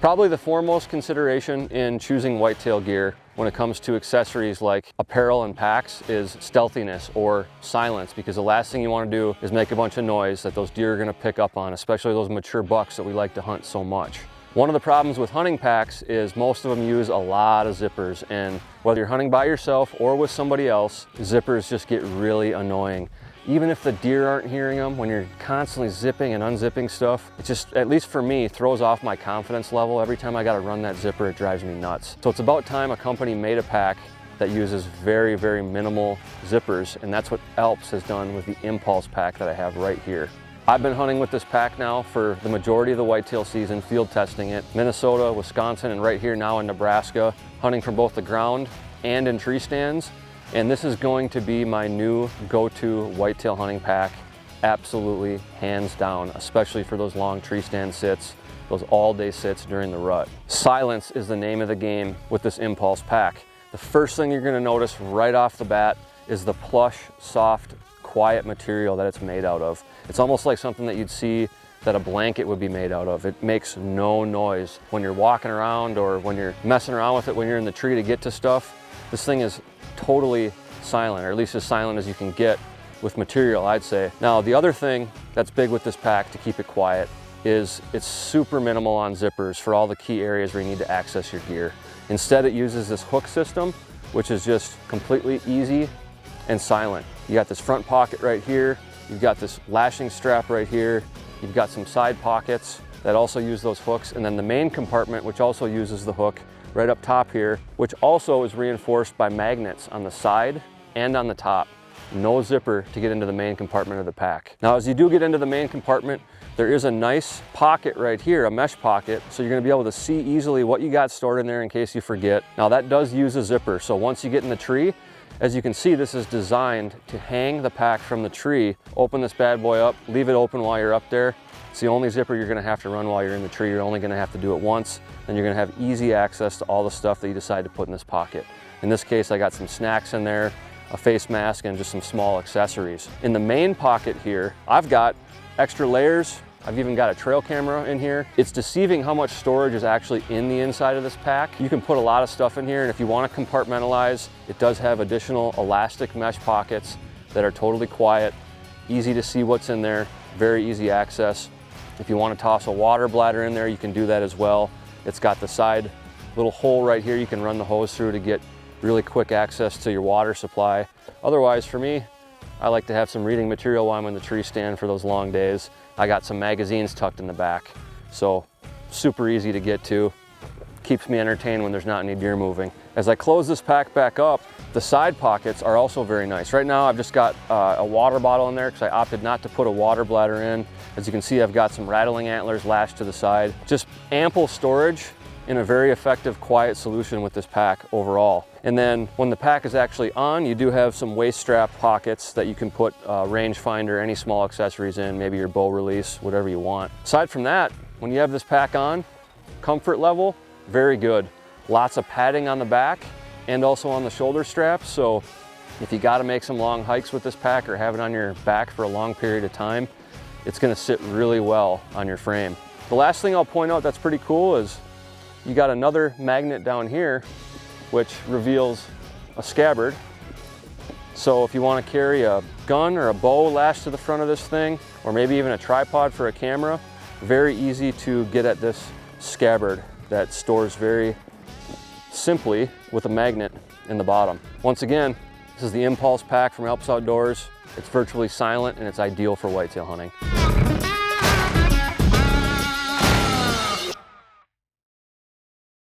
Probably the foremost consideration in choosing whitetail gear when it comes to accessories like apparel and packs is stealthiness or silence, because the last thing you want to do is make a bunch of noise that those deer are going to pick up on, especially those mature bucks that we like to hunt so much. One of the problems with hunting packs is most of them use a lot of zippers, and whether you're hunting by yourself or with somebody else, zippers just get really annoying. Even if the deer aren't hearing them, when you're constantly zipping and unzipping stuff, it just, at least for me, throws off my confidence level. Every time I gotta run that zipper, it drives me nuts. So it's about time a company made a pack that uses very, very minimal zippers, and that's what ALPS has done with the Impulse pack that I have right here. I've been hunting with this pack now for the majority of the whitetail season, field testing it, Minnesota, Wisconsin, and right here now in Nebraska, hunting from both the ground and in tree stands. And this is going to be my new go-to whitetail hunting pack, absolutely hands down, especially for those long tree stand sits, those all-day sits during the rut. Silence is the name of the game with this Impulse pack. The first thing you're gonna notice right off the bat is the plush, soft, quiet material that it's made out of. It's almost like something that you'd see that a blanket would be made out of. It makes no noise. When you're walking around or when you're messing around with it when you're in the tree to get to stuff, this thing is totally silent, or at least as silent as you can get with material, I'd say. Now, the other thing that's big with this pack to keep it quiet is it's super minimal on zippers for all the key areas where you need to access your gear. Instead, it uses this hook system, which is just completely easy and silent. You got this front pocket right here, you've got this lashing strap right here, you've got some side pockets that also use those hooks, and then the main compartment, which also uses the hook right up top here, which also is reinforced by magnets on the side and on the top. No zipper to get into the main compartment of the pack. Now, as you do get into the main compartment, there is a nice pocket right here, a mesh pocket, so you're gonna be able to see easily what you got stored in there in case you forget. Now, that does use a zipper, so once you get in the tree, as you can see, this is designed to hang the pack from the tree. Open this bad boy up, leave it open while you're up there. It's the only zipper you're gonna have to run while you're in the tree. You're only gonna have to do it once, and you're gonna have easy access to all the stuff that you decide to put in this pocket. In this case, I got some snacks in there, a face mask, and just some small accessories. In the main pocket here, I've got extra layers. I've even got a trail camera in here. It's deceiving how much storage is actually in the inside of this pack. You can put a lot of stuff in here, and if you want to compartmentalize, it does have additional elastic mesh pockets that are totally quiet, easy to see what's in there, very easy access. If you want to toss a water bladder in there, you can do that as well. It's got the side little hole right here you can run the hose through to get really quick access to your water supply. Otherwise, for me, I like to have some reading material while I'm in the tree stand for those long days. I got some magazines tucked in the back, so super easy to get to. Keeps me entertained when there's not any deer moving. As I close this pack back up, the side pockets are also very nice. Right now I've just got a water bottle in there because I opted not to put a water bladder in. As you can see, I've got some rattling antlers lashed to the side. Just ample storage in a very effective, quiet solution with this pack overall. And then when the pack is actually on, you do have some waist strap pockets that you can put rangefinder, any small accessories in, maybe your bow release, whatever you want. Aside from that, when you have this pack on, comfort level, very good. Lots of padding on the back and also on the shoulder straps. So if you gotta make some long hikes with this pack or have it on your back for a long period of time, it's gonna sit really well on your frame. The last thing I'll point out that's pretty cool is you got another magnet down here which reveals a scabbard. So if you want to carry a gun or a bow lashed to the front of this thing, or maybe even a tripod for a camera, very easy to get at this scabbard that stores very simply with a magnet in the bottom. Once again, this is the Impulse pack from ALPS OutdoorZ. It's virtually silent and it's ideal for whitetail hunting.